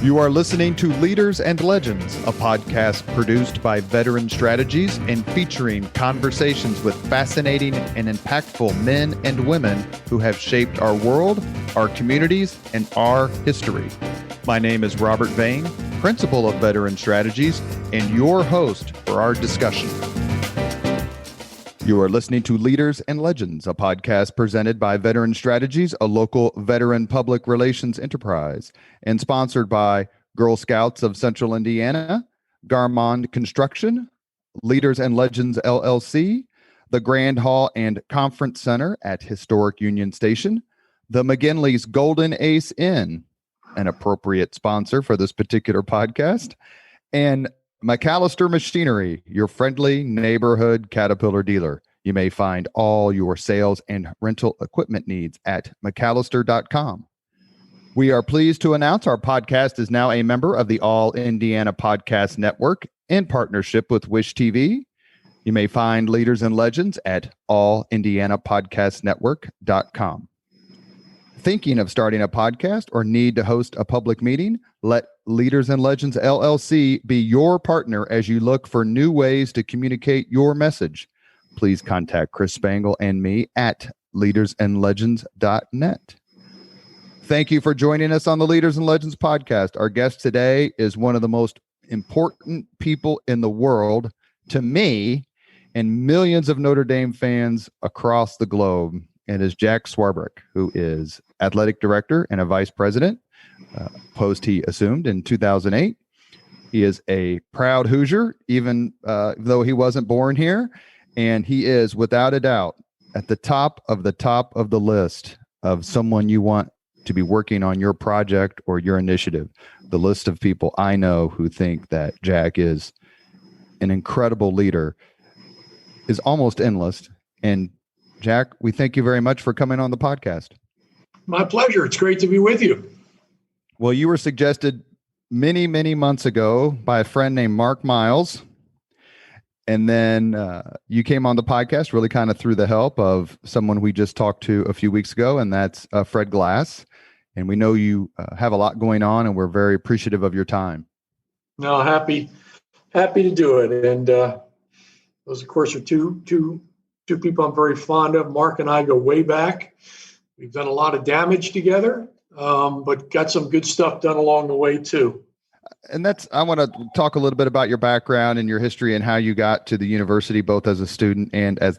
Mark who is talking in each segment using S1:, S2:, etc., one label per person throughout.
S1: You are listening to Leaders and Legends, a podcast produced by Veteran Strategies and featuring conversations with fascinating and impactful men and women who have shaped our world, our communities, and our history. My name is Robert Vane, Principal of Veteran Strategies, and your host for our discussion. You are listening to Leaders and Legends, a podcast presented by Veteran Strategies, a local veteran public relations enterprise, and sponsored by Girl Scouts of Central Indiana, Garmond Construction, Leaders and Legends LLC, the Grand Hall and Conference Center at Historic Union Station, the McGinley's Golden Ace Inn, an appropriate sponsor for this particular podcast, and McAllister Machinery, your friendly neighborhood Caterpillar dealer. You may find all your sales and rental equipment needs at McAllister.com. We are pleased to announce our podcast is now a member of the All Indiana Podcast Network in partnership with Wish TV. You may find Leaders and Legends at allindianapodcastnetwork.com. Thinking of starting a podcast or need to host a public meeting? Let Leaders and Legends LLC be your partner as you look for new ways to communicate your message. Please contact Chris Spangle and me at leadersandlegends.net. Thank you for joining us on the Leaders and Legends podcast. Our guest today is one of the most important people in the world to me and millions of Notre Dame fans across the globe. It is Jack Swarbrick, who is athletic director and a vice president, post he assumed in 2008. He is a proud Hoosier, even though he wasn't born here. And he is, without a doubt, at the top of the list of someone you want to be working on your project or your initiative. The list of people I know who think that Jack is an incredible leader is almost endless. And Jack, we thank you very much for coming on the podcast.
S2: My pleasure. It's great to be with you.
S1: Well, you were suggested many, many months ago by a friend named Mark Miles. And then you came on the podcast really kind of through the help of someone we just talked to a few weeks ago, and that's Fred Glass. And we know you have a lot going on, and we're very appreciative of your time.
S2: No, happy to do it. And those, of course, are two people I'm very fond of. Mark and I go way back. We've done a lot of damage together, but got some good stuff done along the way, too.
S1: And I want to talk a little bit about your background and your history and how you got to the university, both as a student and as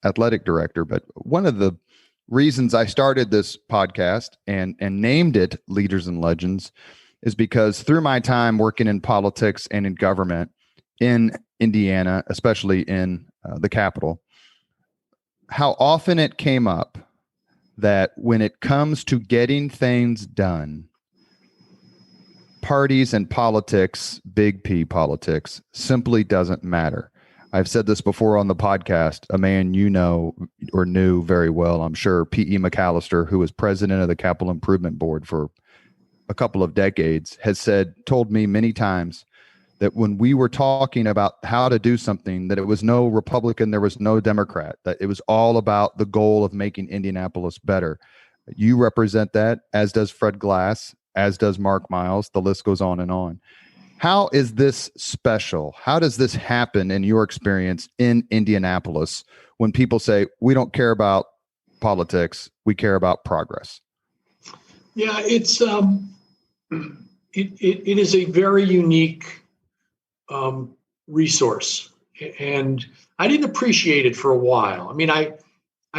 S1: athletic director. But one of the reasons I started this podcast and named it Leaders and Legends is because through my time working in politics and in government in Indiana, especially in the Capitol, how often it came up that when it comes to getting things done, parties and politics, big P politics, simply doesn't matter. I've said this before on the podcast. A man you know or knew very well, I'm sure, P.E. McAllister, who was president of the Capital Improvement Board for a couple of decades, told me many times that when we were talking about how to do something, that it was no Republican, there was no Democrat, that it was all about the goal of making Indianapolis better. You represent that, as does Fred Glass, as does Mark Miles. The list goes on and on. How is this special? How does this happen in your experience in Indianapolis when people say, we don't care about politics, we care about progress?
S2: Yeah, it's it is a very unique resource. And I didn't appreciate it for a while. I mean, I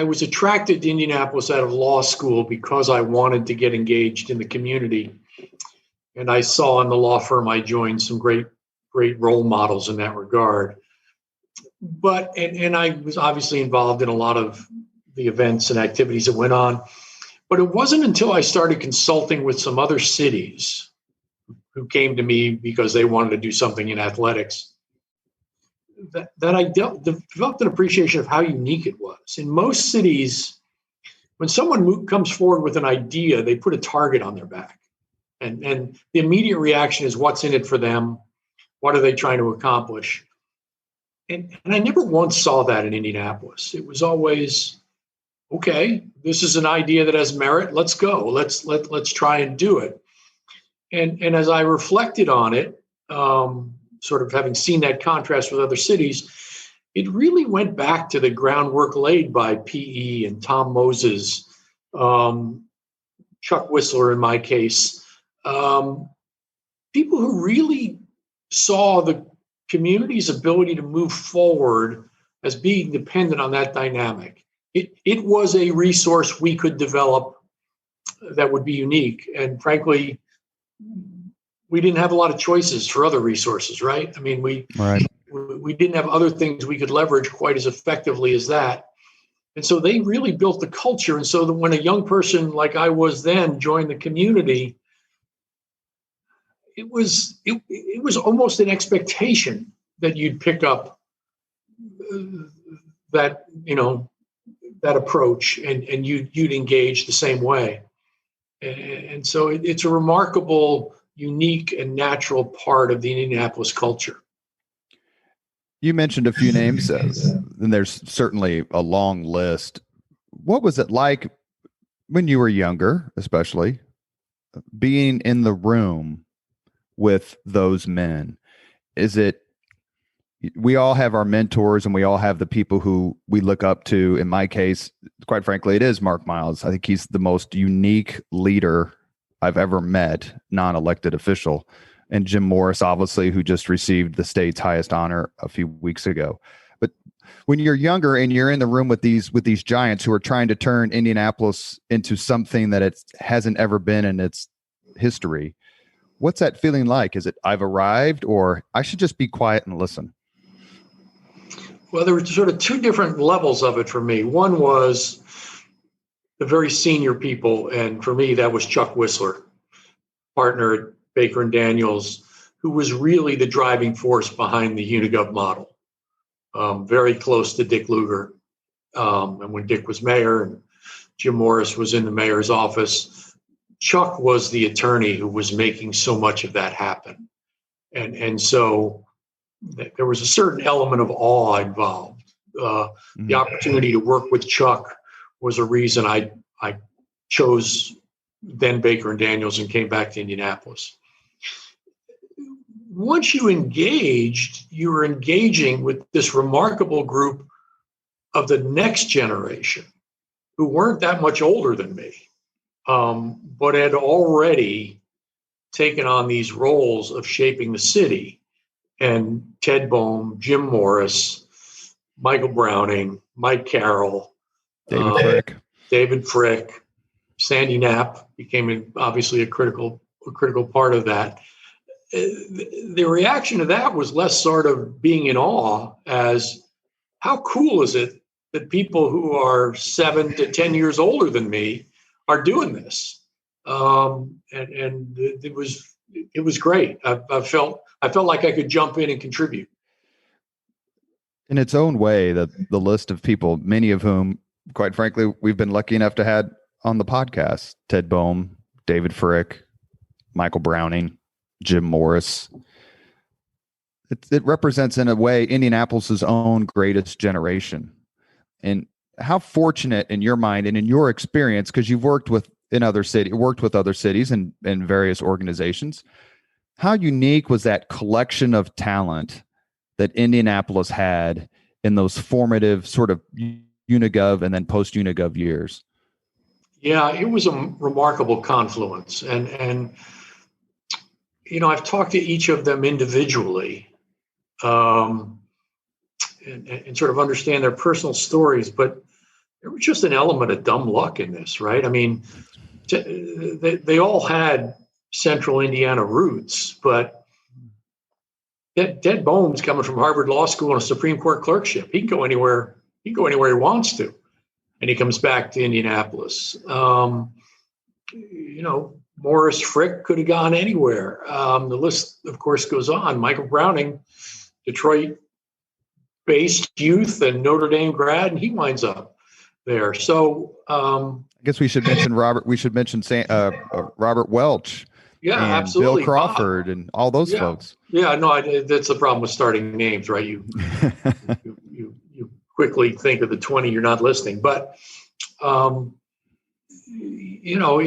S2: was attracted to Indianapolis out of law school because I wanted to get engaged in the community. And I saw in the law firm I joined some great role models in that regard. But, and I was obviously involved in a lot of the events and activities that went on. But it wasn't until I started consulting with some other cities who came to me because they wanted to do something in athletics that I developed an appreciation of how unique it was. In most cities, when someone comes forward with an idea, they put a target on their back. And the immediate reaction is, what's in it for them? What are they trying to accomplish? And I never once saw that in Indianapolis. It was always, okay, this is an idea that has merit. Let's go. Let's try and do it. And as I reflected on it, sort of having seen that contrast with other cities, it really went back to the groundwork laid by PE and Tom Moses, Chuck Whistler in my case, people who really saw the community's ability to move forward as being dependent on that dynamic. It was a resource we could develop that would be unique. And frankly, we didn't have a lot of choices for other resources, right? I mean, we didn't have other things we could leverage quite as effectively as that. And so they really built the culture. And so that when a young person like I was then joined the community, it was almost an expectation that you'd pick up that approach and you'd engage the same way. And so it's a remarkable, unique, and natural part of the Indianapolis culture.
S1: You mentioned a few names, and there's certainly a long list. What was it like when you were younger, especially, being in the room with those men? We all have our mentors and we all have the people who we look up to. In my case, quite frankly, it is Mark Miles. I think he's the most unique leader I've ever met, non-elected official. And Jim Morris, obviously, who just received the state's highest honor a few weeks ago. But when you're younger and you're in the room with these giants who are trying to turn Indianapolis into something that it hasn't ever been in its history, what's that feeling like? Is it I've arrived, or I should just be quiet and listen?
S2: Well, there were sort of two different levels of it for me. One was the very senior people, and for me, that was Chuck Whistler, partner at Baker and Daniels, who was really the driving force behind the Unigov model. Very close to Dick Lugar. And when Dick was mayor and Jim Morris was in the mayor's office, Chuck was the attorney who was making so much of that happen. And so there was a certain element of awe involved. The opportunity to work with Chuck was a reason I chose then Baker and Daniels and came back to Indianapolis. Once you engaged, you were engaging with this remarkable group of the next generation who weren't that much older than me, but had already taken on these roles of shaping the city. And Ted Bohm, Jim Morris, Michael Browning, Mike Carroll, David Frick, Sandy Knapp became obviously a critical part of that. The reaction to that was less sort of being in awe as how cool is it that people who are 7 to 10 years older than me are doing this. And it was great. I felt like I could jump in and contribute.
S1: In its own way, the list of people, many of whom, quite frankly, we've been lucky enough to have on the podcast: Ted Bohm, David Frick, Michael Browning, Jim Morris. It represents, in a way, Indianapolis's own greatest generation. And how fortunate, in your mind and in your experience, because you've worked with other cities and various organizations, how unique was that collection of talent that Indianapolis had in those formative sort of Unigov and then post-Unigov years?
S2: Yeah, it was a remarkable confluence. And I've talked to each of them individually and sort of understand their personal stories, but there was just an element of dumb luck in this, right? I mean, they all had Central Indiana roots, but Ted Bohm's coming from Harvard Law School and a Supreme Court clerkship. He can go anywhere he wants to, and he comes back to Indianapolis. Morris Frick could have gone anywhere. The list, of course, goes on. Michael Browning, Detroit-based youth and Notre Dame grad, and he winds up there. So I
S1: guess we should mention Robert. We should mention Robert Welch.
S2: Yeah,
S1: and
S2: absolutely.
S1: Bill Crawford and all those folks.
S2: Yeah, no, that's the problem with starting names, right? You quickly think of the 20 you're not listing, but it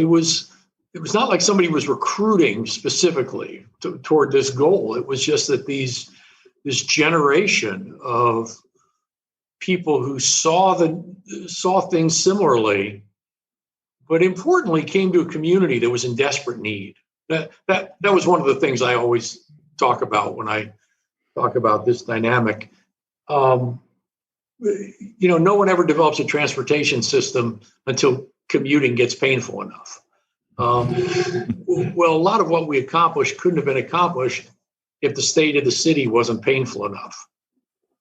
S2: was it was not like somebody was recruiting specifically toward this goal. It was just that this generation of people who saw things similarly, but importantly came to a community that was in desperate need. That was one of the things I always talk about when I talk about this dynamic. No one ever develops a transportation system until commuting gets painful enough. Well, a lot of what we accomplished couldn't have been accomplished if the state of the city wasn't painful enough.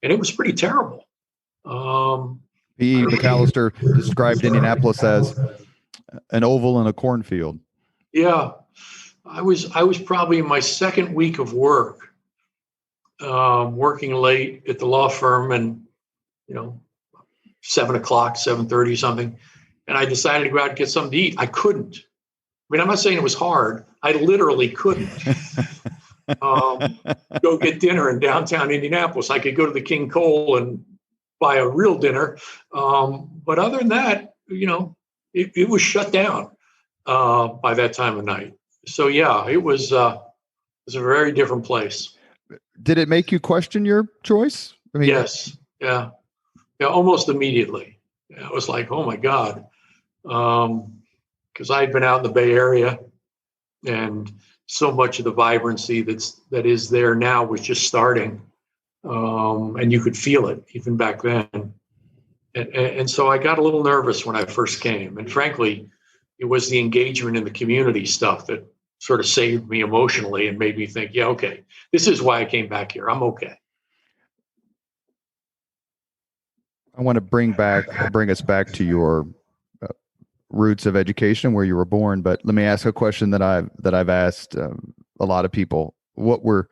S2: And it was pretty terrible.
S1: P.E. McAllister described Indianapolis as an oval in a cornfield.
S2: Yeah. I was probably in my second week of work, working late at the law firm, and 7 o'clock, 7:30 something. And I decided to go out and get something to eat. I couldn't. I mean, I'm not saying it was hard. I literally couldn't go get dinner in downtown Indianapolis. I could go to the King Cole and buy a real dinner. But other than that, it was shut down by that time of night. So, yeah, it was a very different place.
S1: Did it make you question your choice? I mean,
S2: yes. Yeah, almost immediately. It was like, oh, my God. Because I had been out in the Bay Area, and so much of the vibrancy that is there now was just starting, and you could feel it even back then. And so I got a little nervous when I first came, and frankly, it was the engagement in the community stuff that sort of saved me emotionally and made me think, yeah, okay, this is why I came back here. I'm okay.
S1: I want to bring us back to your roots of education, where you were born. But let me ask a question that I've asked a lot of people. What were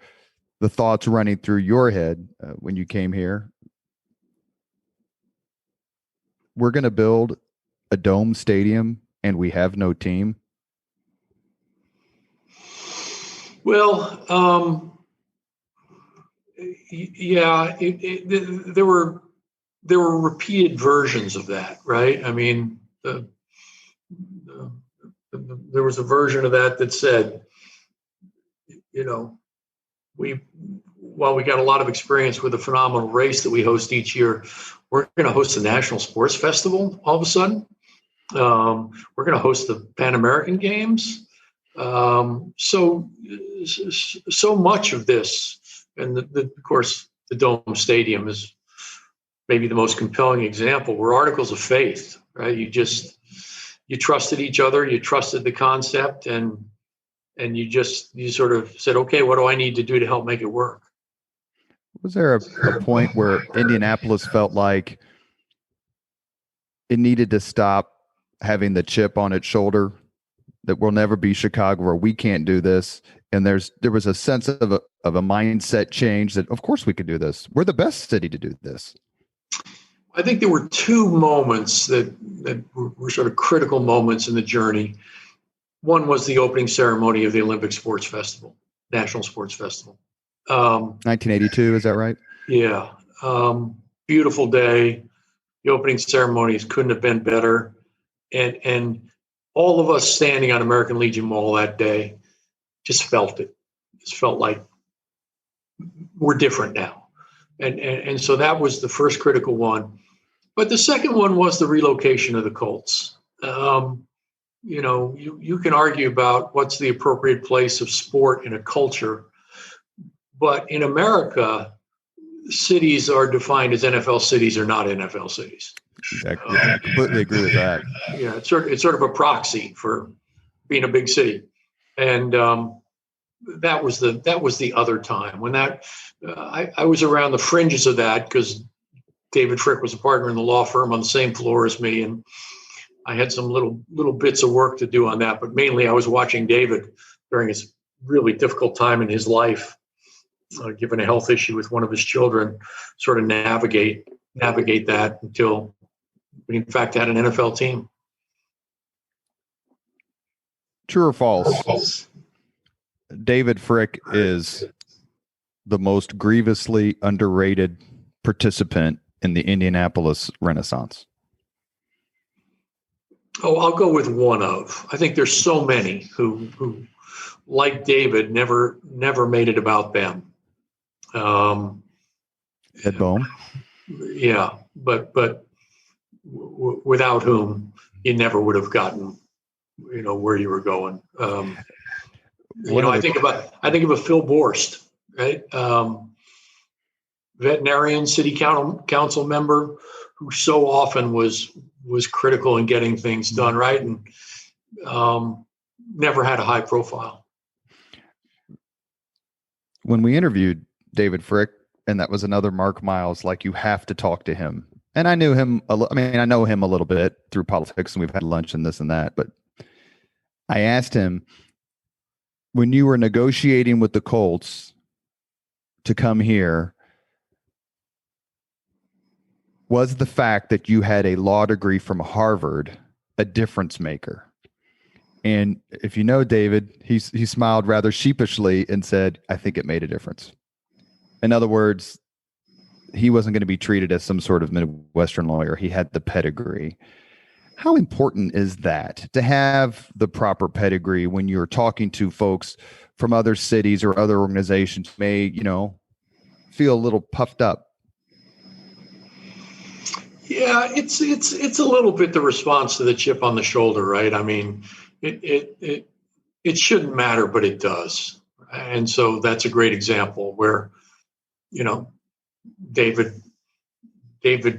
S1: the thoughts running through your head when you came here? We're going to build a dome stadium and we have no team.
S2: Well, yeah, there were repeated versions of that, right? I mean, there was a version of that said, while we got a lot of experience with a phenomenal race that we host each year, we're going to host the National Sports Festival all of a sudden. We're going to host the Pan American Games. So much of this, and of course, the Dome Stadium is maybe the most compelling example. We're articles of faith, right? You trusted each other, you trusted the concept, and you sort of said, okay, what do I need to do to help make it work?
S1: Was there a point where Indianapolis felt like it needed to stop having the chip on its shoulder that we'll never be Chicago, or we can't do this? And there was a sense of a mindset change that, of course, we could do this. We're the best city to do this.
S2: I think there were two moments that were sort of critical moments in the journey. One was the opening ceremony of the Olympic Sports Festival, National Sports Festival.
S1: 1982, is that right?
S2: Yeah. Beautiful day. The opening ceremonies couldn't have been better. And all of us standing on American Legion Mall that day just felt it. Just felt like we're different now. And so that was the first critical one. But the second one was the relocation of the Colts. You can argue about what's the appropriate place of sport in a culture. But in America, cities are defined as NFL cities or not NFL cities.
S1: Exactly. I completely agree with that.
S2: Yeah, it's sort of a proxy for being a big city. And that was the other time when I was around the fringes of that, because David Frick was a partner in the law firm on the same floor as me, and I had some little bits of work to do on that. But mainly, I was watching David during his really difficult time in his life, given a health issue with one of his children, sort of navigate that until we in fact had an NFL team.
S1: True or false? David Frick is the most grievously underrated participant in the Indianapolis Renaissance.
S2: Oh, I'll go with one of. I think there's so many who like David, never made it about them.
S1: Ed Bohm.
S2: Yeah, but without whom you never would have gotten, where you were going. I think of a Phil Borst, right? Veterinarian, city council member, who so often was critical in getting things done right, and never had a high profile.
S1: When we interviewed David Frick, and that was another Mark Miles, like, you have to talk to him. And I knew him. I know him a little bit through politics, and we've had lunch and this and that. But I asked him, when you were negotiating with the Colts to come here, was the fact that you had a law degree from Harvard a difference maker? And if you know David, he smiled rather sheepishly and said, I think it made a difference. In other words, he wasn't going to be treated as some sort of Midwestern lawyer. He had the pedigree. How important is that, to have the proper pedigree when you're talking to folks from other cities or other organizations may, feel a little puffed up?
S2: Yeah, it's a little bit the response to the chip on the shoulder, right? I mean, it shouldn't matter, but it does. And so that's a great example where, David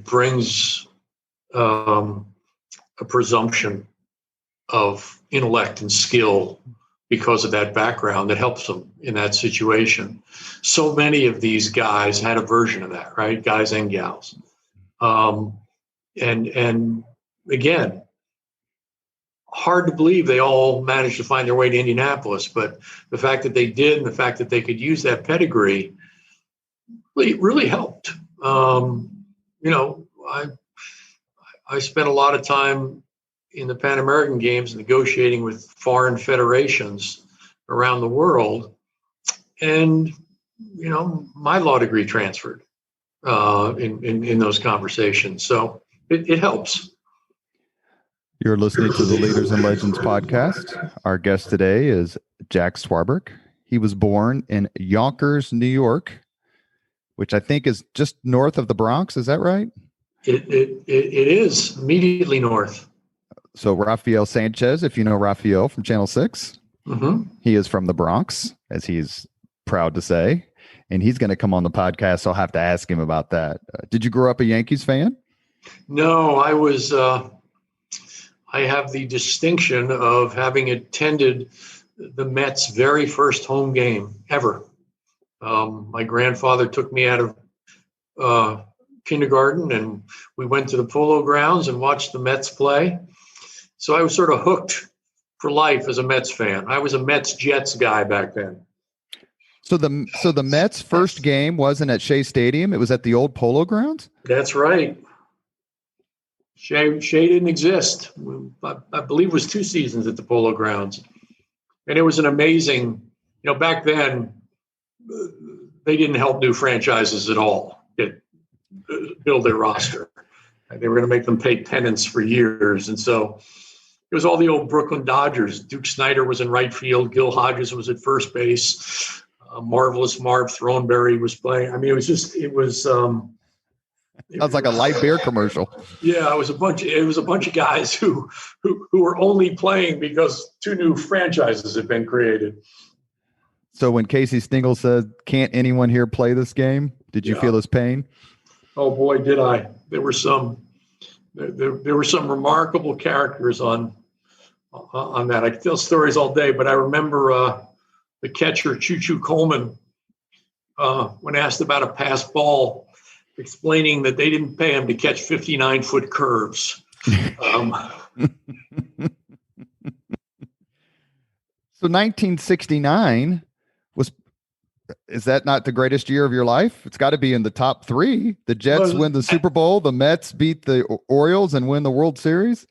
S2: brings a presumption of intellect and skill because of that background that helps him in that situation. So many of these guys had a version of that, right? Guys and gals. And again, hard to believe they all managed to find their way to Indianapolis, but the fact that they did, and the fact that they could use that pedigree really helped. I spent a lot of time in the Pan American Games negotiating with foreign federations around the world, and my law degree transferred in those conversations. So it helps.
S1: You're listening to the Leaders and Legends podcast. Our guest today is Jack Swarbrick. He was born in Yonkers, New York, which I think is just north of the Bronx. Is that right?
S2: It is immediately north.
S1: So Rafael Sanchez, if you know Rafael from Channel 6, He is from the Bronx, as he's proud to say, and he's going to come on the podcast. So I'll have to ask him about that. Did you grow up a Yankees fan?
S2: No, I was. I have the distinction of having attended the Mets' very first home game ever. My grandfather took me out of kindergarten, and we went to the Polo Grounds and watched the Mets play. So I was sort of hooked for life as a Mets fan. I was a Mets-Jets guy back then.
S1: So the Mets' first game wasn't at Shea Stadium; it was at the old Polo Grounds.
S2: That's right. Shea didn't exist. I believe it was 2 seasons at the Polo Grounds, and it was an amazing. Back then, they didn't help new franchises at all build their roster. They were going to make them pay penance for years, and so it was all the old Brooklyn Dodgers. Duke Snider was in right field. Gil Hodges was at first base. Marvelous Marv Throneberry was playing. I mean, it was.
S1: Sounds like a light beer commercial.
S2: Yeah, it was a bunch of guys who were only playing because 2 new franchises had been created.
S1: So when Casey Stengel said, "Can't anyone here play this game?" Did you feel his pain?
S2: Oh boy, did I! There were some remarkable characters on that. I could tell stories all day, but I remember the catcher Choo Choo Coleman when asked about a pass ball, explaining that they didn't pay him to catch 59-foot curves.
S1: So 1969 is that not the greatest year of your life? It's got to be in the top 3. The Jets win the Super Bowl. The Mets beat the Orioles and win the World Series.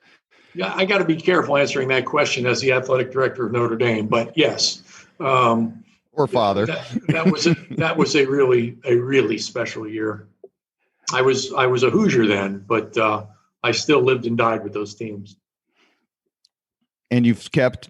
S2: Yeah, I got to be careful answering that question as the athletic director of Notre Dame, but yes.
S1: Or father.
S2: That was a really special year. I was a Hoosier then, but I still lived and died with those teams.
S1: And you've kept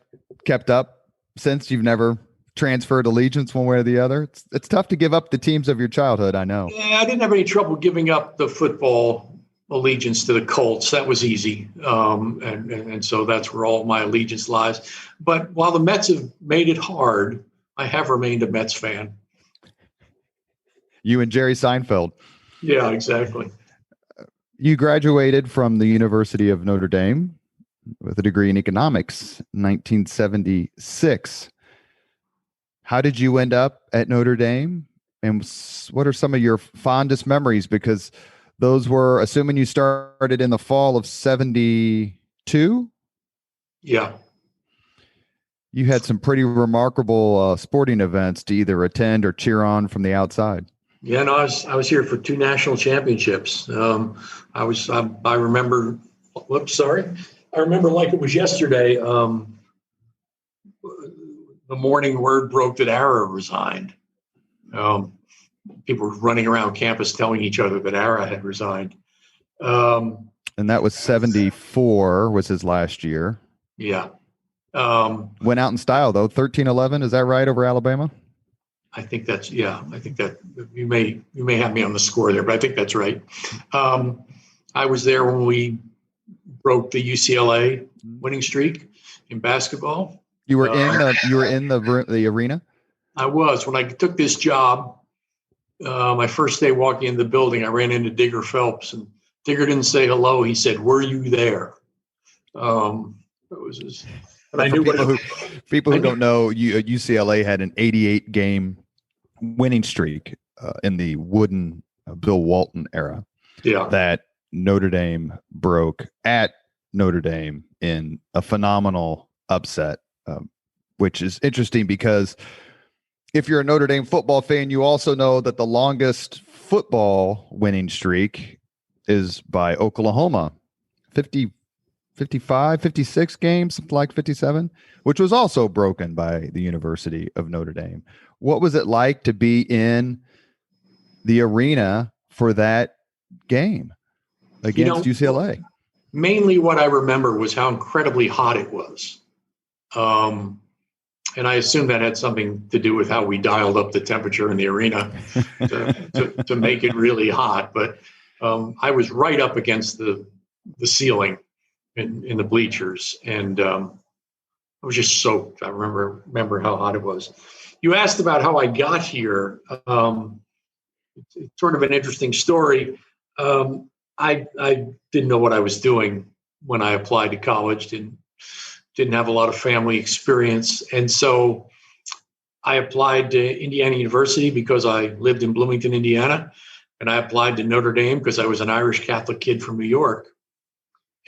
S1: up since? You've never transferred allegiance one way or the other? It's tough to give up the teams of your childhood, I know.
S2: Yeah, I didn't have any trouble giving up the football allegiance to the Colts. That was easy. And so that's where all my allegiance lies. But while the Mets have made it hard, I have remained a Mets fan.
S1: You and Jerry Seinfeld.
S2: Yeah, exactly.
S1: You graduated from the University of Notre Dame with a degree in economics in 1976. How did you end up at Notre Dame? And what are some of your fondest memories? Because those were, assuming you started in the fall of 72?
S2: Yeah.
S1: You had some pretty remarkable sporting events to either attend or cheer on from the outside.
S2: Yeah, no, I was here for 2 national championships. I remember, I remember like it was yesterday. The morning word broke that Ara resigned. People were running around campus telling each other that Ara had resigned.
S1: And that was 74 was his last year.
S2: Yeah.
S1: Went out in style though. 13-11, is that right, over Alabama?
S2: I think that you may have me on the score there, but I think that's right. I was there when we broke the UCLA winning streak in basketball.
S1: You were in the arena?
S2: I was. When I took this job, my first day walking in the building, I ran into Digger Phelps, and Digger didn't say hello. He said, "Were you there?" It was just, and I knew
S1: people who don't know, UCLA had an 88 game winning streak in the wooden Bill Walton era.
S2: Yeah.
S1: That Notre Dame broke at Notre Dame in a phenomenal upset, which is interesting because if you're a Notre Dame football fan, you also know that the longest football winning streak is by Oklahoma, 55, 56 games, something like 57, which was also broken by the University of Notre Dame. What was it like to be in the arena for that game against UCLA?
S2: Mainly what I remember was how incredibly hot it was. And I assume that had something to do with how we dialed up the temperature in the arena to make it really hot. But I was right up against the ceiling in the bleachers, and I was just soaked. I remember how hot it was. You asked about how I got here. It's sort of an interesting story. I didn't know what I was doing when I applied to college. Didn't have a lot of family experience, and so I applied to Indiana University because I lived in Bloomington, Indiana, and I applied to Notre Dame because I was an Irish Catholic kid from New York.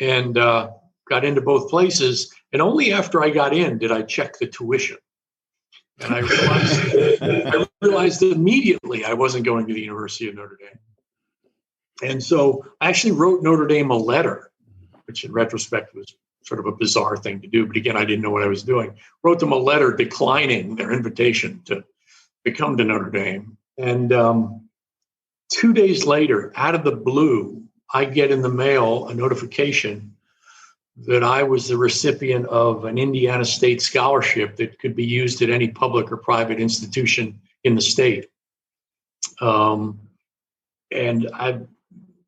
S2: And got into both places. And only after I got in did I check the tuition. And I realized immediately I wasn't going to the University of Notre Dame. And so I actually wrote Notre Dame a letter, which in retrospect was sort of a bizarre thing to do. But again, I didn't know what I was doing. Wrote them a letter declining their invitation to come to Notre Dame. And 2 days later, out of the blue, I get in the mail a notification that I was the recipient of an Indiana State scholarship that could be used at any public or private institution in the state. And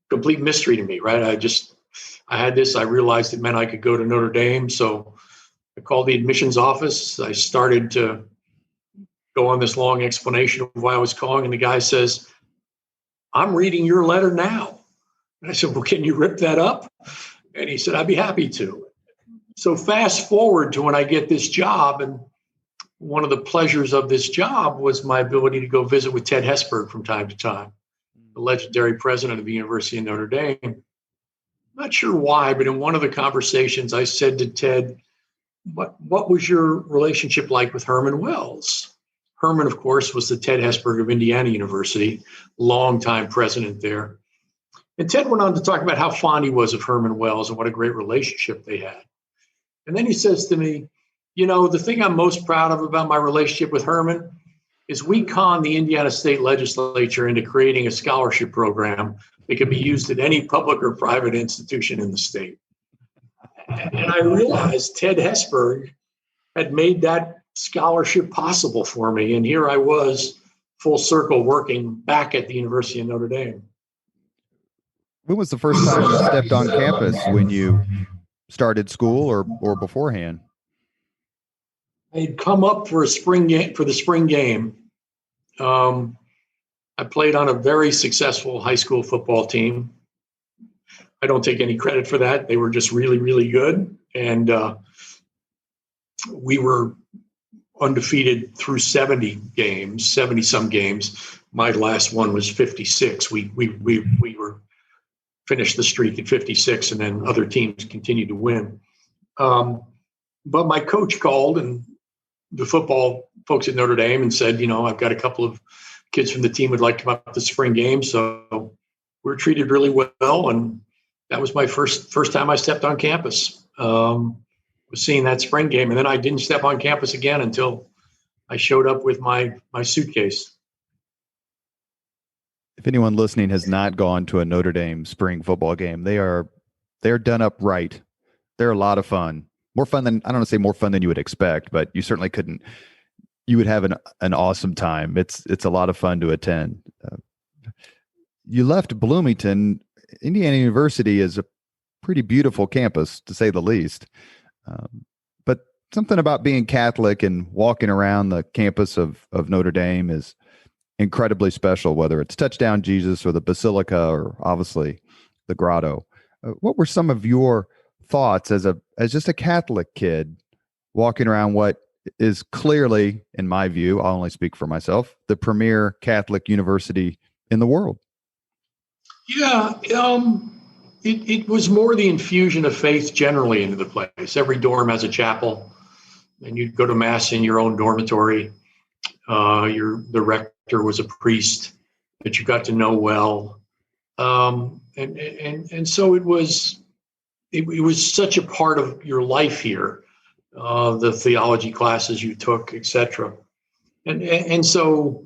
S2: complete mystery to me, right? I had this, I realized it meant I could go to Notre Dame. So I called the admissions office. I started to go on this long explanation of why I was calling. And the guy says, "I'm reading your letter now." And I said, "Well, can you rip that up?" And he said, "I'd be happy to." So fast forward to when I get this job, and one of the pleasures of this job was my ability to go visit with Ted Hesburgh from time to time, the legendary president of the University of Notre Dame. Not sure why, but in one of the conversations, I said to Ted, what was your relationship like with Herman Wells? Herman, of course, was the Ted Hesburgh of Indiana University, longtime president there. And Ted went on to talk about how fond he was of Herman Wells and what a great relationship they had. And then he says to me, the thing I'm most proud of about my relationship with Herman is we conned the Indiana State Legislature into creating a scholarship program that could be used at any public or private institution in the state. And I realized Ted Hesberg had made that scholarship possible for me. And here I was, full circle, working back at the University of Notre Dame.
S1: When was the first time you stepped on campus? When you started school or beforehand?
S2: I had come up for the spring game. I played on a very successful high school football team. I don't take any credit for that. They were just really, really good. And we were undefeated through 70 some games. My last one was 56. We were finished the streak at 56, and then other teams continued to win. But my coach called, and the football folks at Notre Dame, and said, I've got a couple of kids from the team would like to come up to the spring game. So we're treated really well. And that was my first time I stepped on campus, was seeing that spring game. And then I didn't step on campus again until I showed up with my suitcase.
S1: If anyone listening has not gone to a Notre Dame spring football game, they're done up right. They're a lot of fun. More fun than, I don't want to say more fun than you would expect, but you certainly couldn't. You would have an awesome time. It's a lot of fun to attend. You left Bloomington. Indiana University is a pretty beautiful campus, to say the least. But something about being Catholic and walking around the campus of Notre Dame is incredibly special, whether it's Touchdown Jesus or the Basilica or obviously the Grotto. What were some of your thoughts as just a Catholic kid walking around what is clearly, in my view, I'll only speak for myself, the premier Catholic university in the world?
S2: Yeah, it was more the infusion of faith generally into the place. Every dorm has a chapel, and you'd go to mass in your own dormitory. The rector was a priest that you got to know well, and so it was such a part of your life here. The theology classes you took, etc. And so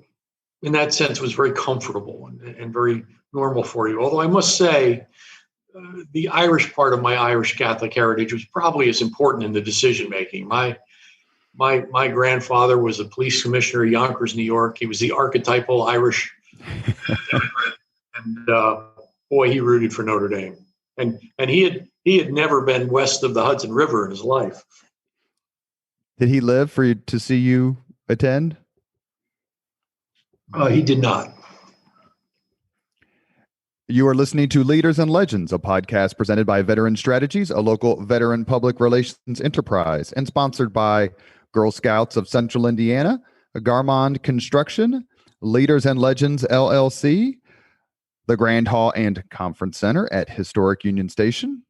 S2: in that sense was very comfortable and very normal for you. Although I must say, the Irish part of my Irish Catholic heritage was probably as important in the decision making. My grandfather was a police commissioner in Yonkers, New York. He was the archetypal Irish immigrant, and boy, he rooted for Notre Dame. And he had never been west of the Hudson River in his life.
S1: Did he live for you to see you attend?
S2: He did not.
S1: You are listening to Leaders and Legends, a podcast presented by Veteran Strategies, a local veteran public relations enterprise, and sponsored by Girl Scouts of Central Indiana, Garmond Construction, Leaders and Legends LLC, the Grand Hall and Conference Center at Historic Union Station,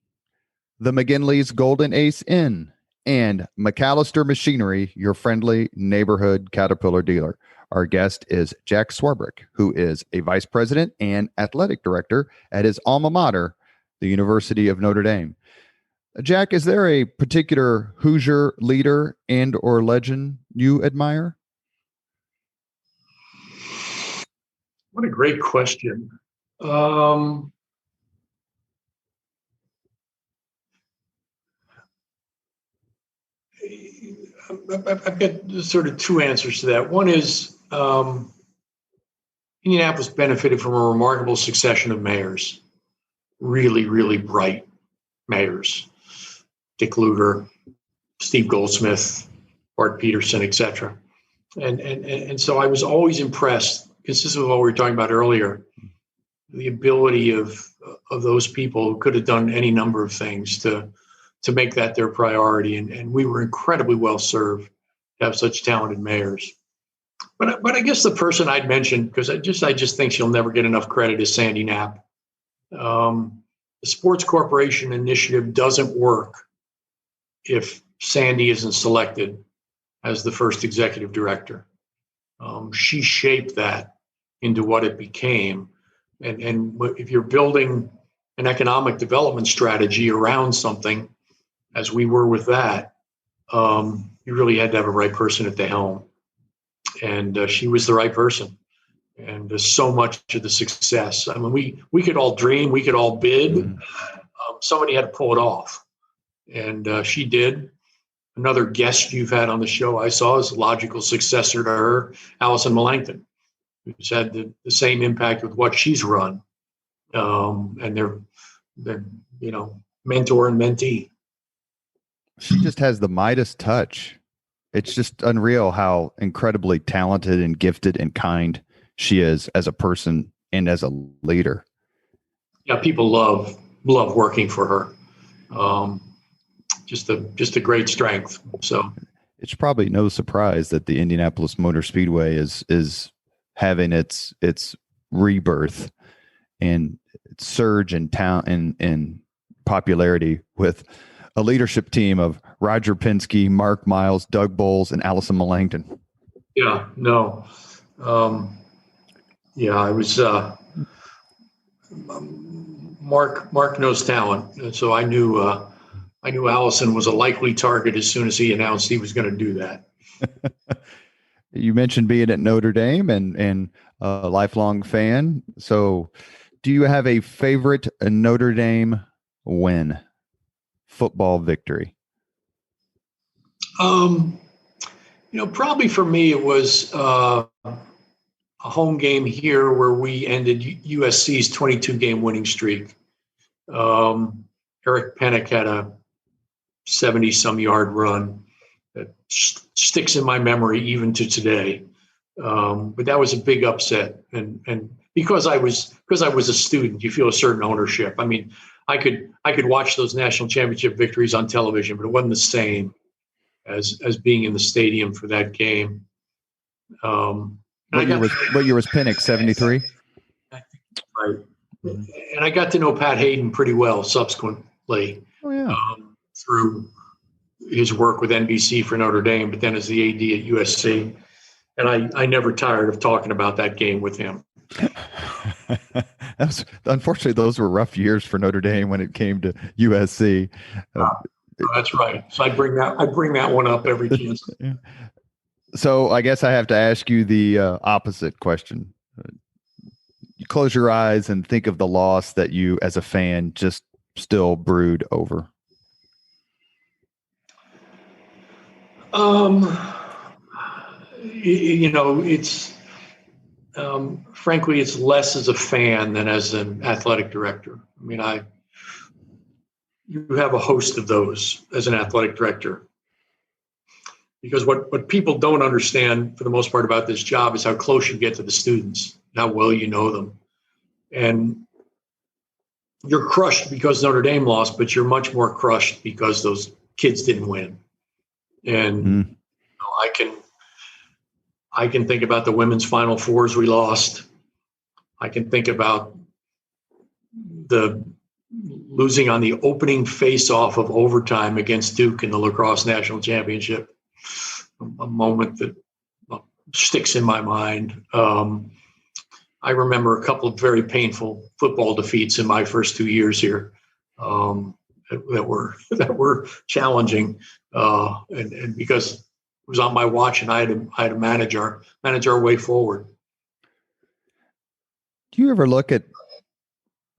S1: the McGinley's Golden Ace Inn, and McAllister Machinery, your friendly neighborhood Caterpillar dealer. Our guest is Jack Swarbrick, who is a vice president and athletic director at his alma mater, the University of Notre Dame. Jack, is there a particular Hoosier leader and or legend you admire?
S2: What a great question. I've got sort of two answers to that. One is Indianapolis benefited from a remarkable succession of mayors, really, really bright mayors. Dick Lugar, Steve Goldsmith, Bart Peterson, etc. And so I was always impressed, consistent with what we were talking about earlier, the ability of those people who could have done any number of things to make that their priority. And we were incredibly well served to have such talented mayors. But I guess the person I'd mentioned, because I just think she'll never get enough credit, is Sandy Knapp. The Sports Corporation Initiative doesn't work if Sandy isn't selected as the first executive director. She shaped that into what it became. And if you're building an economic development strategy around something, as we were with that, you really had to have a right person at the helm. And she was the right person. And so much of the success, I mean, we could all dream, we could all bid. Somebody had to pull it off. and she did. Another guest you've had on the show I saw is a logical successor to her, Allison Melanchthon, who's had the same impact with what she's run. And they're mentor and mentee.
S1: She just has the Midas touch. It's just unreal how incredibly talented and gifted and kind she is as a person and as a leader.
S2: Yeah, people love working for her. Just a great strength. So
S1: it's probably no surprise that the Indianapolis Motor Speedway is having its rebirth and its surge in in popularity with a leadership team of Roger Penske, Mark Miles, Doug Bowles, and Allison Melanchthon.
S2: Yeah, no. I was Mark knows talent, and so I knew Allison was a likely target as soon as he announced he was going to do that.
S1: You mentioned being at Notre Dame and a lifelong fan. So do you have a favorite Notre Dame win, football victory?
S2: Probably for me, it was a home game here where we ended USC's 22-game winning streak. Eric Pennick had a 70-some yard run that sticks in my memory even to today. But that was a big upset, and because I was a student, you feel a certain ownership. I mean, I could watch those national championship victories on television, but it wasn't the same as being in the stadium for that game.
S1: What year was Pennick? 73?
S2: Right. And I got to know Pat Hayden pretty well subsequently.
S1: Oh, yeah.
S2: Through his work with NBC for Notre Dame, but then as the AD at USC. And I never tired of talking about that game with him.
S1: Unfortunately, those were rough years for Notre Dame when it came to USC.
S2: That's right. So I bring that one up every chance.
S1: So I guess I have to ask you the opposite question. You close your eyes and think of the loss that you, as a fan, just still brood over.
S2: It's frankly, it's less as a fan than as an athletic director. I mean, you have a host of those as an athletic director, because what people don't understand for the most part about this job is how close you get to the students, how well you know them. And you're crushed because Notre Dame lost, but you're much more crushed because those kids didn't win. And I can think about the women's Final Fours we lost. I can think about the losing on the opening face-off of overtime against Duke in the lacrosse national championship, a moment that sticks in my mind. I remember a couple of very painful football defeats in my first 2 years here that were challenging, and because it was on my watch, and I had to manage our way forward.
S1: Do you ever look at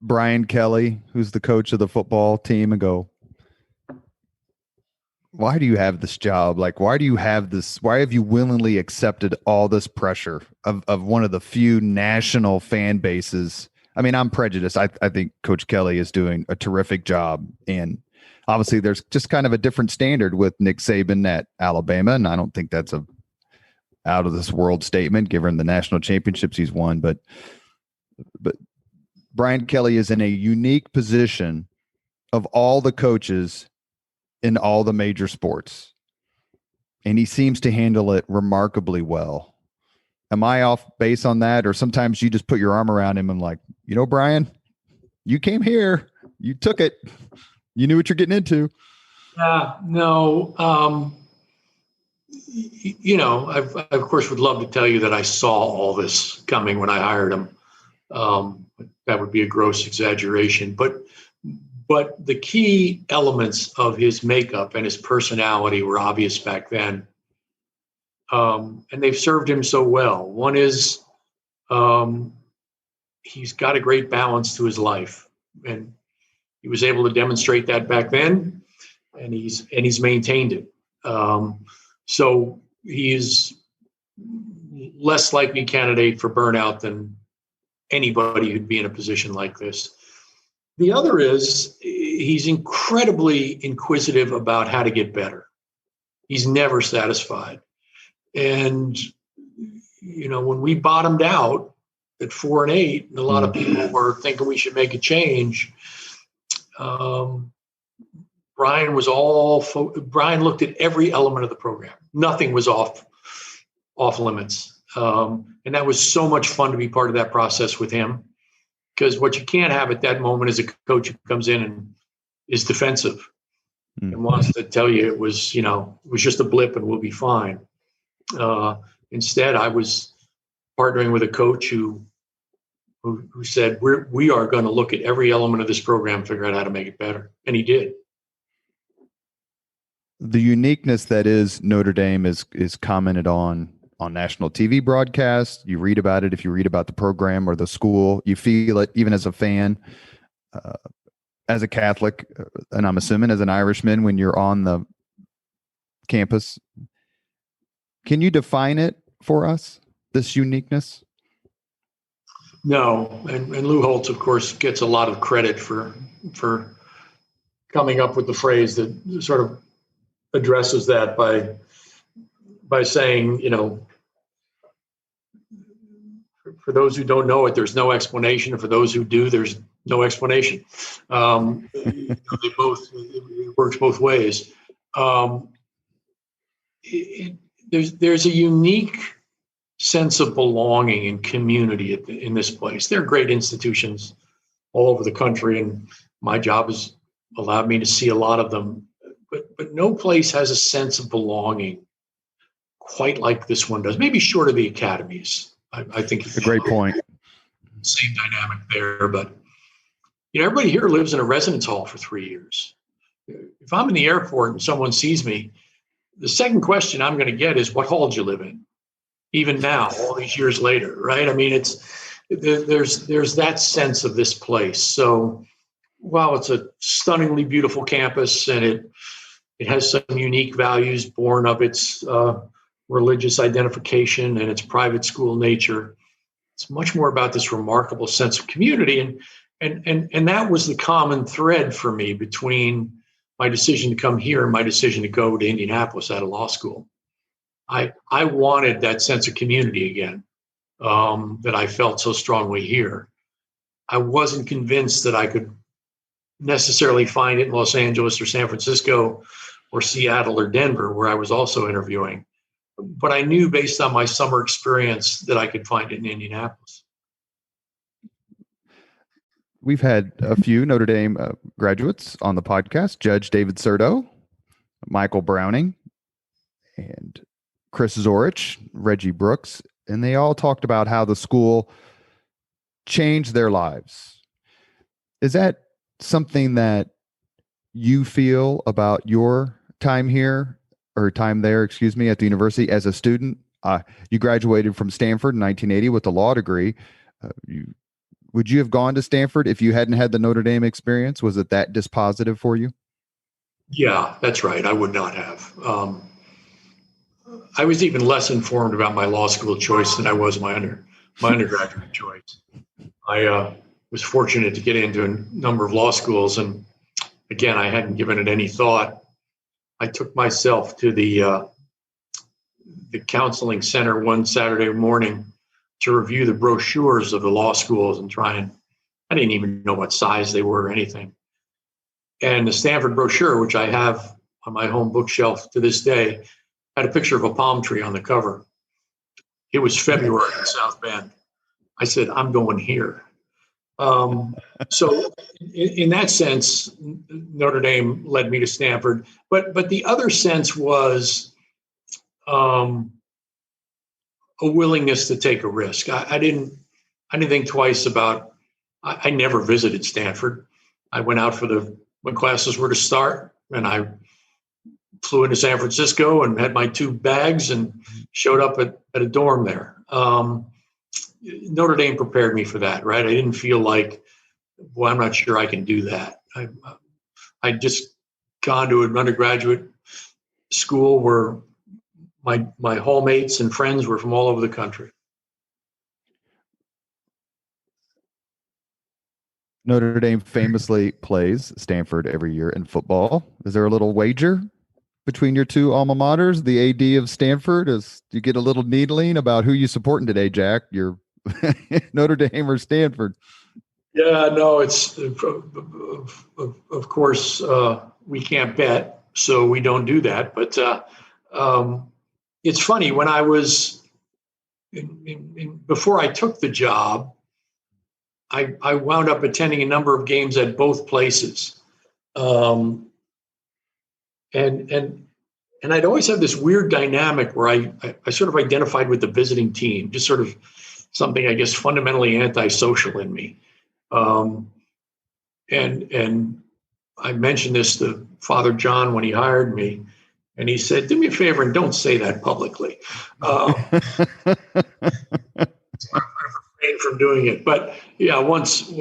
S1: Brian Kelly, who's the coach of the football team, and go, why do you have this job? Like, why do you have this? Why have you willingly accepted all this pressure of one of the few national fan bases? I mean, I'm prejudiced. I think Coach Kelly is doing a terrific job. And obviously there's just kind of a different standard with Nick Saban at Alabama. And I don't think that's a out of this world statement given the national championships he's won. But Brian Kelly is in a unique position of all the coaches in all the major sports, and he seems to handle it remarkably well. Am I off base on that? Or sometimes you just put your arm around him and like, Brian, you came here, you took it, you knew what you're getting into.
S2: No. I of course would love to tell you that I saw all this coming when I hired him. That would be a gross exaggeration, but the key elements of his makeup and his personality were obvious back then. And they've served him so well. One is he's got a great balance to his life. And he was able to demonstrate that back then. and he's maintained it. So he is less likely candidate for burnout than anybody who'd be in a position like this. The other is he's incredibly inquisitive about how to get better. He's never satisfied. And, when we bottomed out at 4-8, and a lot of people were thinking we should make a change, Brian looked at every element of the program. Nothing was off limits. And that was so much fun to be part of that process with him, because what you can't have at that moment is a coach who comes in and is defensive and wants to tell you it was just a blip and we'll be fine. Instead, I was partnering with a coach who said, we are going to look at every element of this program, figure out how to make it better. And he did.
S1: The uniqueness that is Notre Dame is commented on national TV broadcasts. You read about it if you read about the program or the school. You feel it even as a fan, as a Catholic, and I'm assuming as an Irishman when you're on the campus. Can you define it for us, this uniqueness?
S2: No, and Lou Holtz, of course, gets a lot of credit for coming up with the phrase that sort of addresses that by saying, for those who don't know it, there's no explanation, and for those who do, there's no explanation. It works both ways. There's a unique sense of belonging and community in this place. There are great institutions all over the country, and my job has allowed me to see a lot of them. But no place has a sense of belonging quite like this one does. Maybe short of the academies. I think
S1: it's a great point.
S2: Same dynamic there, but everybody here lives in a residence hall for 3 years. If I'm in the airport and someone sees me, the second question I'm going to get is, what hall did you live in? Even now, all these years later, right? I mean, there's that sense of this place. So while it's a stunningly beautiful campus and it has some unique values born of its religious identification and its private school nature, it's much more about this remarkable sense of community. And that was the common thread for me between my decision to come here and my decision to go to Indianapolis out of law school. I wanted that sense of community again, that I felt so strongly here. I wasn't convinced that I could necessarily find it in Los Angeles or San Francisco or Seattle or Denver, where I was also interviewing. But I knew based on my summer experience that I could find it in Indianapolis.
S1: We've had a few Notre Dame graduates on the podcast: Judge David Serto, Michael Browning, and Chris Zorich, Reggie Brooks, and they all talked about how the school changed their lives. Is that something that you feel about your time here, or time there, at the university as a student? You graduated from Stanford in 1980 with a law degree. Would you have gone to Stanford if you hadn't had the Notre Dame experience? Was it that dispositive for you?
S2: Yeah, that's right. I would not have. I was even less informed about my law school choice than I was my undergraduate choice. I was fortunate to get into a number of law schools, and again, I hadn't given it any thought. I took myself to the counseling center one Saturday morning to review the brochures of the law schools and I didn't even know what size they were or anything. And the Stanford brochure, which I have on my home bookshelf to this day, had a picture of a palm tree on the cover. It was February in South Bend. I said, I'm going here. So in that sense, Notre Dame led me to Stanford. But the other sense was a willingness to take a risk. I didn't think twice about. I never visited Stanford. I went out when classes were to start, and I flew into San Francisco and had my 2 bags and showed up at a dorm there. Notre Dame prepared me for that, right? I didn't feel like, well, I'm not sure I can do that. I just gone to an undergraduate school where my hallmates and friends were from all over the country.
S1: Notre Dame famously plays Stanford every year in football. Is there a little wager between your two alma maters? The AD of Stanford, do you get a little needling about who you supporting today, Jack? You're Notre Dame or Stanford?
S2: Yeah, no, it's of course we can't bet, so we don't do that. But it's funny, when I was before I took the job, I wound up attending a number of games at both places, and I'd always have this weird dynamic where I sort of identified with the visiting team, just sort of something, I guess, fundamentally antisocial in me. And I mentioned this to Father John when he hired me, and he said, "Do me a favor and don't say that publicly." From doing it, but yeah, once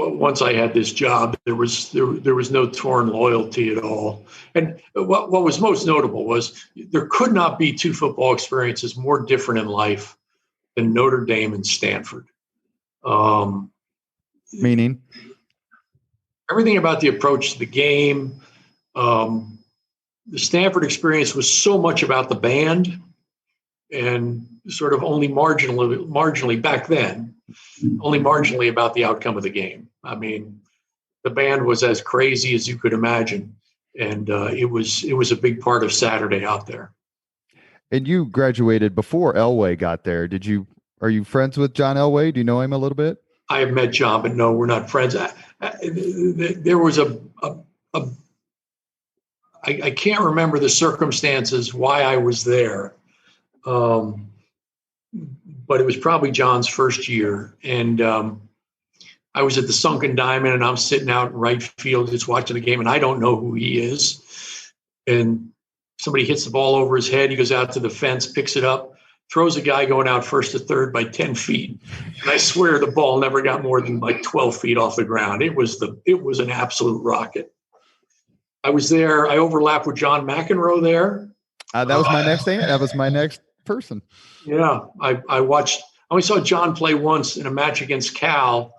S2: I had this job, there was no torn loyalty at all. And what was most notable was there could not be two football experiences more different in life than Notre Dame and Stanford.
S1: Meaning?
S2: Everything about the approach to the game. The Stanford experience was so much about the band, and sort of only marginally back then, only marginally about the outcome of the game. I mean, the band was as crazy as you could imagine, and it was a big part of Saturday out there.
S1: And you graduated before Elway got there. Are you friends with John Elway? Do you know him a little bit?
S2: I have met John, but no, we're not friends. There was I can't remember the circumstances why I was there. But it was probably John's first year. And I was at the Sunken Diamond, and I'm sitting out in right field just watching the game, and I don't know who he is. And somebody hits the ball over his head. He goes out to the fence, picks it up, throws a guy going out first to third by 10 feet. And I swear the ball never got more than like 12 feet off the ground. It was an absolute rocket. I was there. I overlapped with John McEnroe there.
S1: That was my next thing. That was my next person.
S2: Yeah, I only saw John play once in a match against Cal,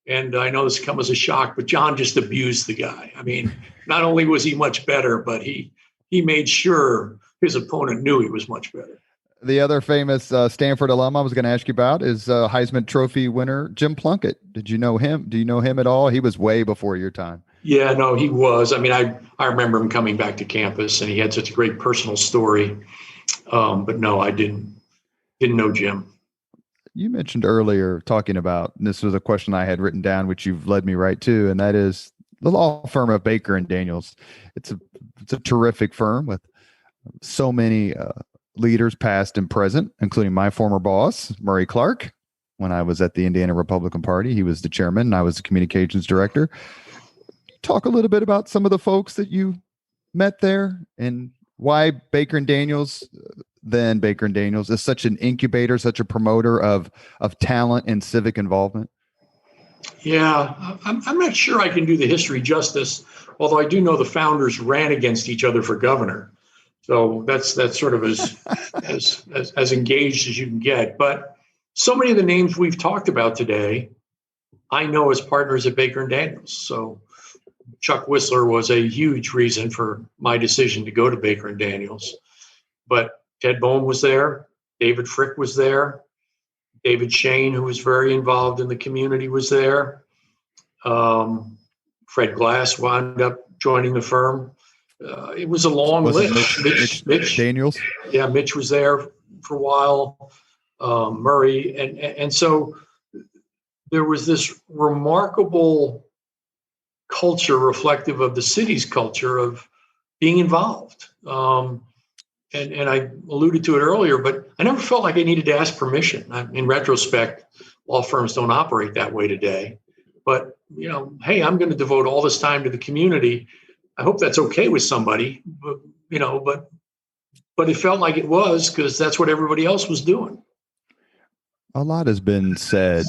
S2: and I know this comes as a shock, but John just abused the guy. I mean, not only was he much better, but he made sure his opponent knew he was much better.
S1: The other famous Stanford alum I was going to ask you about is Heisman Trophy winner Jim Plunkett. Did you know him? Do you know him at all? He was way before your time.
S2: Yeah, no, he was. I mean, I remember him coming back to campus, and he had such a great personal story. But no, I didn't know Jim.
S1: You mentioned earlier talking about, and this was a question I had written down, which you've led me right to, and that is the law firm of Baker and Daniels. It's a terrific firm with so many leaders, past and present, including my former boss, Murray Clark. When I was at the Indiana Republican Party, he was the chairman, and I was the communications director. Talk a little bit about some of the folks that you met there and why Baker and Daniels, then Baker and Daniels, is such an incubator, such a promoter of talent and civic involvement.
S2: Yeah, I'm not sure I can do the history justice, although I do know the founders ran against each other for governor. So that's sort of as engaged as you can get. But so many of the names we've talked about today, I know as partners at Baker and Daniels. So Chuck Whistler was a huge reason for my decision to go to Baker and Daniels. But Ted Boehm was there. David Frick was there. David Shane, who was very involved in the community, was there. Fred Glass wound up joining the firm. It was a long list. Mitch
S1: Daniels.
S2: Yeah, Mitch was there for a while. Murray. And so there was this remarkable culture reflective of the city's culture of being involved. And I alluded to it earlier, but I never felt like I needed to ask permission. In retrospect, law firms don't operate that way today. But, hey, I'm going to devote all this time to the community. I hope that's okay with somebody, but it felt like it was because that's what everybody else was doing.
S1: A lot has been said,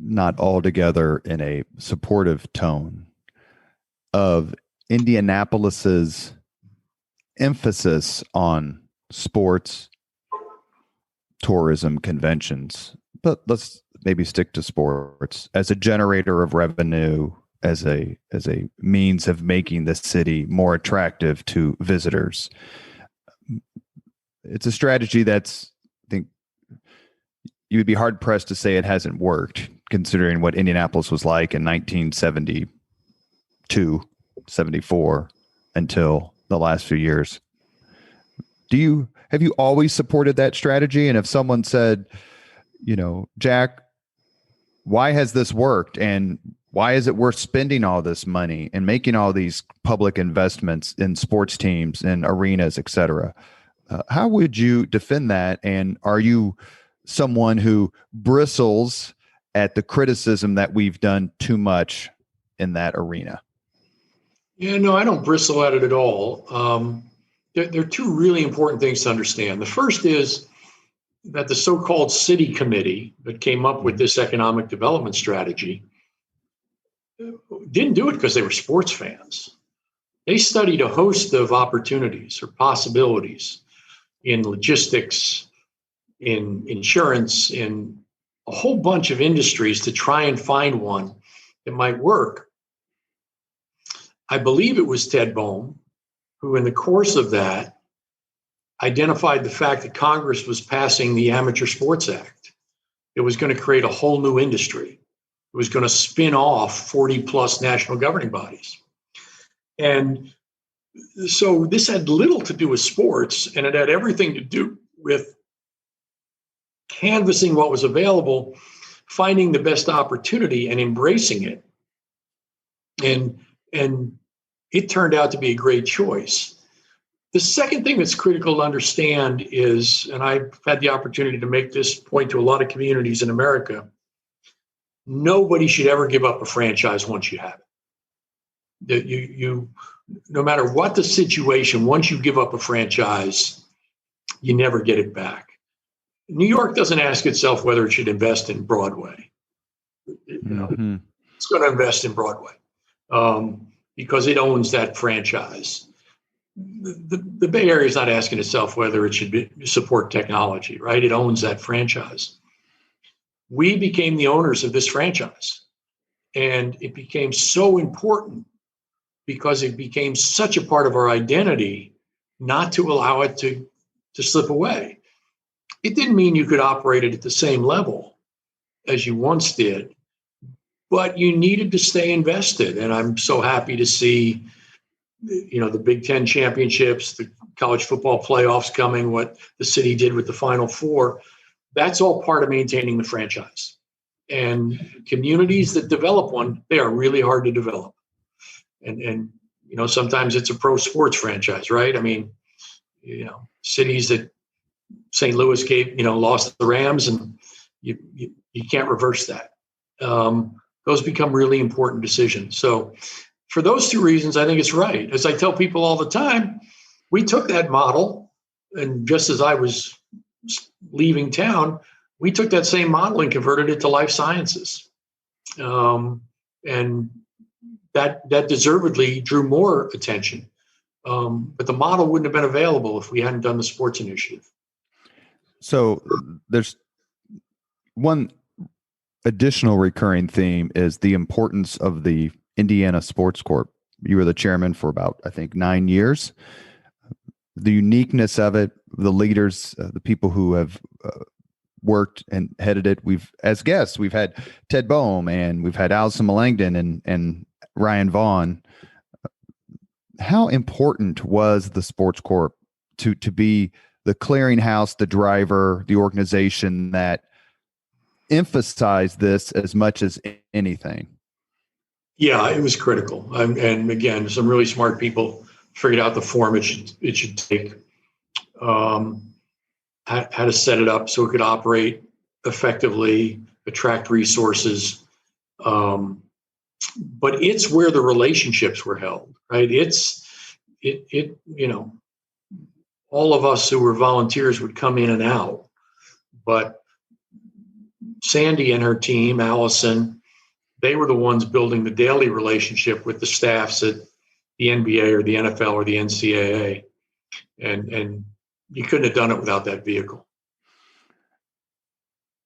S1: not altogether in a supportive tone, of Indianapolis's emphasis on sports, tourism, conventions, but let's maybe stick to sports as a generator of revenue, as a means of making the city more attractive to visitors. It's a strategy that's, I think, you would be hard pressed to say it hasn't worked, considering what Indianapolis was like in 1972, 74, until the last few years. Have you always supported that strategy? And if someone said, Jack, why has this worked? And why is it worth spending all this money and making all these public investments in sports teams and arenas, et cetera? How would you defend that? And are you someone who bristles at the criticism that we've done too much in that arena?
S2: Yeah, no, I don't bristle at it at all. There are two really important things to understand. The first is that the so-called city committee that came up with this economic development strategy didn't do it because they were sports fans. They studied a host of opportunities or possibilities in logistics, in insurance, in a whole bunch of industries to try and find one that might work. I believe it was Ted Boehm who, in the course of that, identified the fact that Congress was passing the Amateur Sports Act. It was going to create a whole new industry. It was going to spin off 40 plus national governing bodies. And so this had little to do with sports, and it had everything to do with canvassing what was available, finding the best opportunity and embracing it. And it turned out to be a great choice. The second thing that's critical to understand is, and I've had the opportunity to make this point to a lot of communities in America, nobody should ever give up a franchise once you have it. You no matter what the situation, once you give up a franchise, you never get it back. New York doesn't ask itself whether it should invest in Broadway. It's going to invest in Broadway because it owns that franchise. The Bay Area is not asking itself whether it should support technology, right? It owns that franchise. We became the owners of this franchise, and it became so important because it became such a part of our identity not to allow it to slip away. It didn't mean you could operate it at the same level as you once did, but you needed to stay invested. And I'm so happy to see, the Big Ten championships, the college football playoffs coming, what the city did with the Final Four. That's all part of maintaining the franchise. And communities that develop one, they are really hard to develop. And sometimes it's a pro sports franchise, right? I mean, cities that St. Louis lost the Rams, and you can't reverse that. Those become really important decisions. So for those two reasons, I think it's right. As I tell people all the time, we took that model, and just as I was leaving town, we took that same model and converted it to life sciences. And that deservedly drew more attention. But the model wouldn't have been available if we hadn't done the sports initiative.
S1: So there's one additional recurring theme is the importance of the Indiana Sports Corp. You were the chairman for about, I think, 9 years. The uniqueness of it, the leaders, the people who have worked and headed it. As guests, we've had Ted Boehm and we've had Allison Melangton and Ryan Vaughn. How important was the Sports Corp to be the clearinghouse, the driver, the organization that emphasized this as much as anything?
S2: Yeah, it was critical. And again, some really smart people figured out the form it should take, how to set it up so it could operate effectively, attract resources. But it's where the relationships were held, right? All of us who were volunteers would come in and out, but Sandy and her team, Allison, they were the ones building the daily relationship with the staffs at the NBA or the NFL or the NCAA. and you couldn't have done it without that vehicle.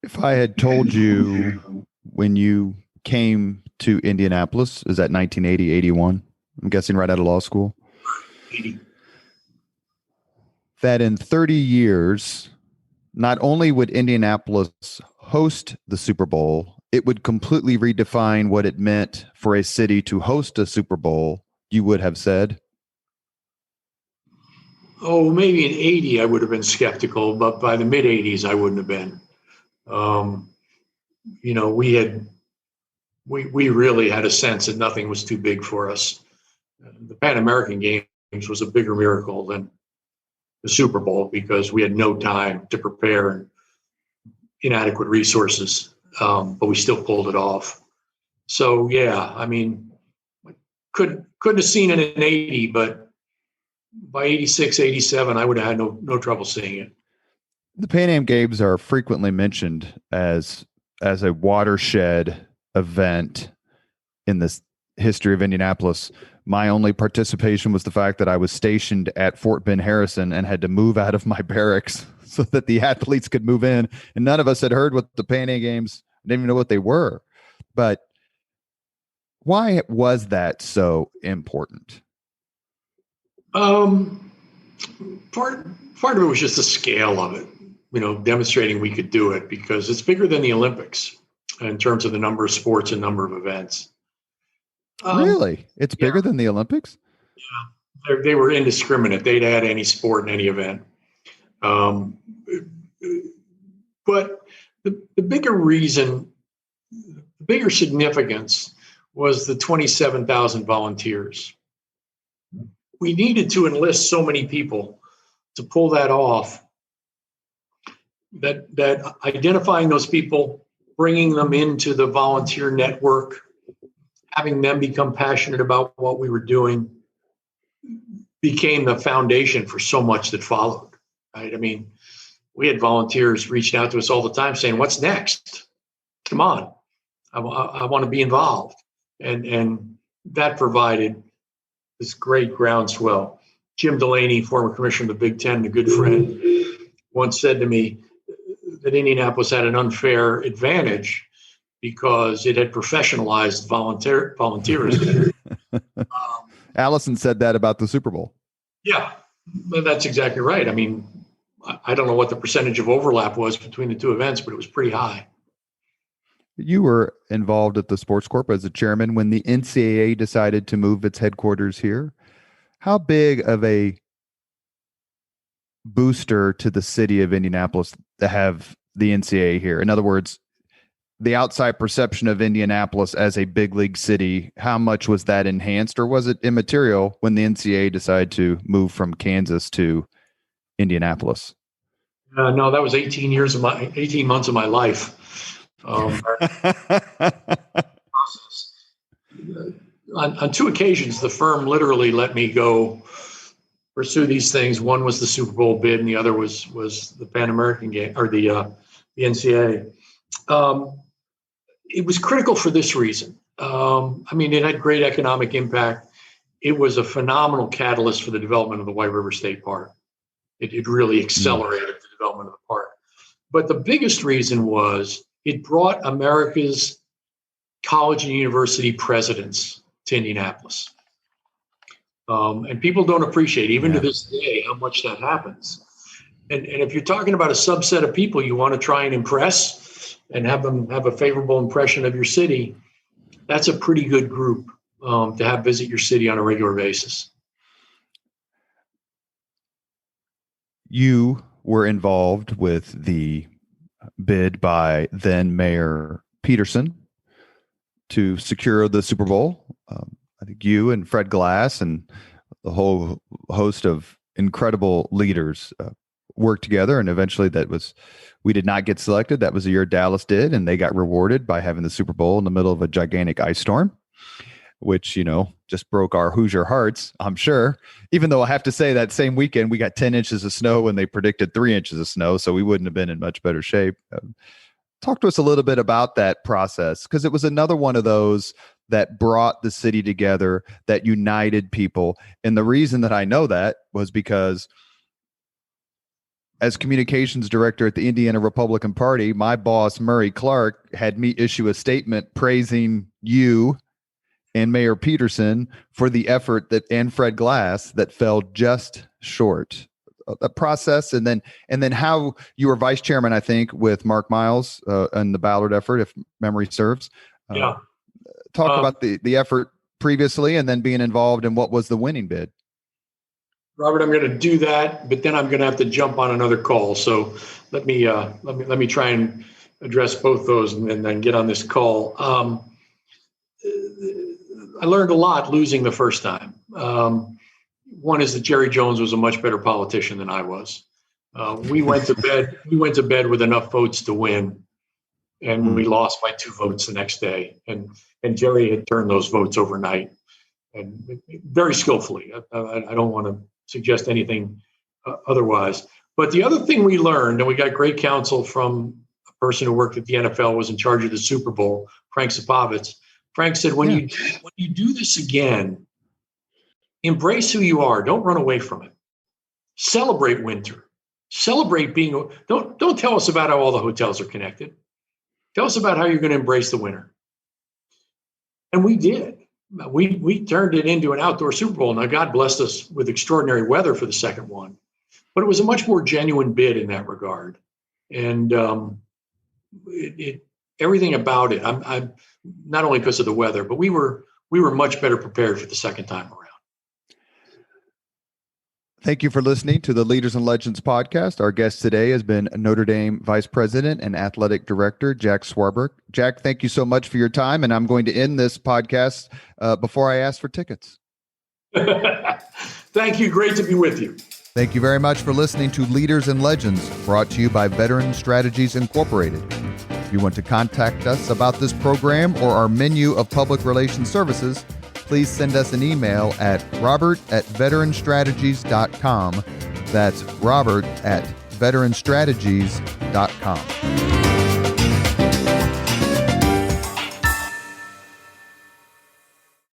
S1: If I had told you when you came to Indianapolis, is that 1980, 81? I'm guessing right out of law school.
S2: 80.
S1: That in 30 years, not only would Indianapolis host the Super Bowl, it would completely redefine what it meant for a city to host a Super Bowl, you would have said?
S2: Oh, maybe in 80 I would have been skeptical, but by the mid 80s I wouldn't have been. We really had a sense that nothing was too big for us. The Pan American Games was a bigger miracle than the Super Bowl because we had no time to prepare and inadequate resources, but we still pulled it off. So yeah, I mean, couldn't have seen it in 80, but by 86, 87, I would have had no trouble seeing it.
S1: The Pan Am Games are frequently mentioned as a watershed event in this history of Indianapolis. My only participation was the fact that I was stationed at Fort Ben Harrison and had to move out of my barracks so that the athletes could move in. And none of us had heard what the Pan Am Games, didn't even know what they were. But why was that so important?
S2: Part of it was just the scale of it, demonstrating we could do it because it's bigger than the Olympics in terms of the number of sports and number of events.
S1: Really? It's bigger than the Olympics?
S2: Yeah. They were indiscriminate. They'd add any sport in any event. But the bigger reason, the bigger significance was the 27,000 volunteers. We needed to enlist so many people to pull that off, that identifying those people, bringing them into the volunteer network, having them become passionate about what we were doing became the foundation for so much that followed, right? I mean, we had volunteers reaching out to us all the time saying, what's next? Come on, I want to be involved. And that provided this great groundswell. Jim Delaney, former commissioner of the Big Ten, a good friend, once said to me that Indianapolis had an unfair advantage because it had professionalized volunteerism.
S1: Allison said that about the Super Bowl.
S2: Yeah, that's exactly right. I mean, I don't know what the percentage of overlap was between the two events, but it was pretty high.
S1: You were involved at the Sports Corp as a chairman when the NCAA decided to move its headquarters here. How big of a booster to the city of Indianapolis to have the NCAA here? In other words, the outside perception of Indianapolis as a big league city, how much was that enhanced, or was it immaterial when the NCAA decided to move from Kansas to Indianapolis?
S2: No, that was 18 months of my life. On two occasions, the firm literally let me go pursue these things. One was the Super Bowl bid, and the other was the Pan American game, or the NCAA. It was critical for this reason. I mean, it had great economic impact. It was a phenomenal catalyst for the development of the White River State Park. It really accelerated the development of the park. But the biggest reason was it brought America's college and university presidents to Indianapolis. And people don't appreciate, even to this day, how much that happens. And if you're talking about a subset of people you want to try and impress and have them have a favorable impression of your city, that's a pretty good group to have visit your city on a regular basis.
S1: You were involved with the bid by then Mayor Peterson to secure the Super Bowl. I think you and Fred Glass and the whole host of incredible leaders worked together, and eventually we did not get selected. That was the year Dallas did, and they got rewarded by having the Super Bowl in the middle of a gigantic ice storm, which, just broke our Hoosier hearts, I'm sure. Even though I have to say that same weekend, we got 10 inches of snow when they predicted 3 inches of snow, so we wouldn't have been in much better shape. Talk to us a little bit about that process, because it was another one of those that brought the city together, that united people. And the reason that I know that was because as communications director at the Indiana Republican Party, my boss, Murray Clark, had me issue a statement praising you and Mayor Peterson for the effort and Fred Glass that fell just short. A process, and then how you were vice chairman, I think, with Mark Miles and the Ballard effort, if memory serves. Talk about the effort previously, and then being involved in what was the winning bid.
S2: Robert, I'm going to do that, but then I'm going to have to jump on another call. So let me try and address both those, and then get on this call. I learned a lot losing the first time. One is that Jerry Jones was a much better politician than I was. We went to bed. We went to bed with enough votes to win, and we lost by 2 votes the next day. And Jerry had turned those votes overnight, and very skillfully. I don't want to suggest anything otherwise. But the other thing we learned, and we got great counsel from a person who worked at the NFL, was in charge of the Super Bowl, Frank Sapovitz. Frank said, when you do this again, embrace who you are. Don't run away from it. Celebrate winter. Celebrate being. Don't tell us about how all the hotels are connected. Tell us about how you're going to embrace the winter. And we did. We turned it into an outdoor Super Bowl. Now, God blessed us with extraordinary weather for the second one, but it was a much more genuine bid in that regard. And everything about it, I'm not only because of the weather, but we were much better prepared for the second time around.
S1: Thank you for listening to the Leaders and Legends podcast. Our guest today has been Notre Dame Vice President and Athletic Director, Jack Swarbrick. Jack, thank you so much for your time, and I'm going to end this podcast before I ask for tickets.
S2: Thank you. Great to be with you.
S1: Thank you very much for listening to Leaders and Legends, brought to you by Veteran Strategies Incorporated. If you want to contact us about this program or our menu of public relations services, please send us an email at robert@veteranstrategies.com. That's robert@veteranstrategies.com.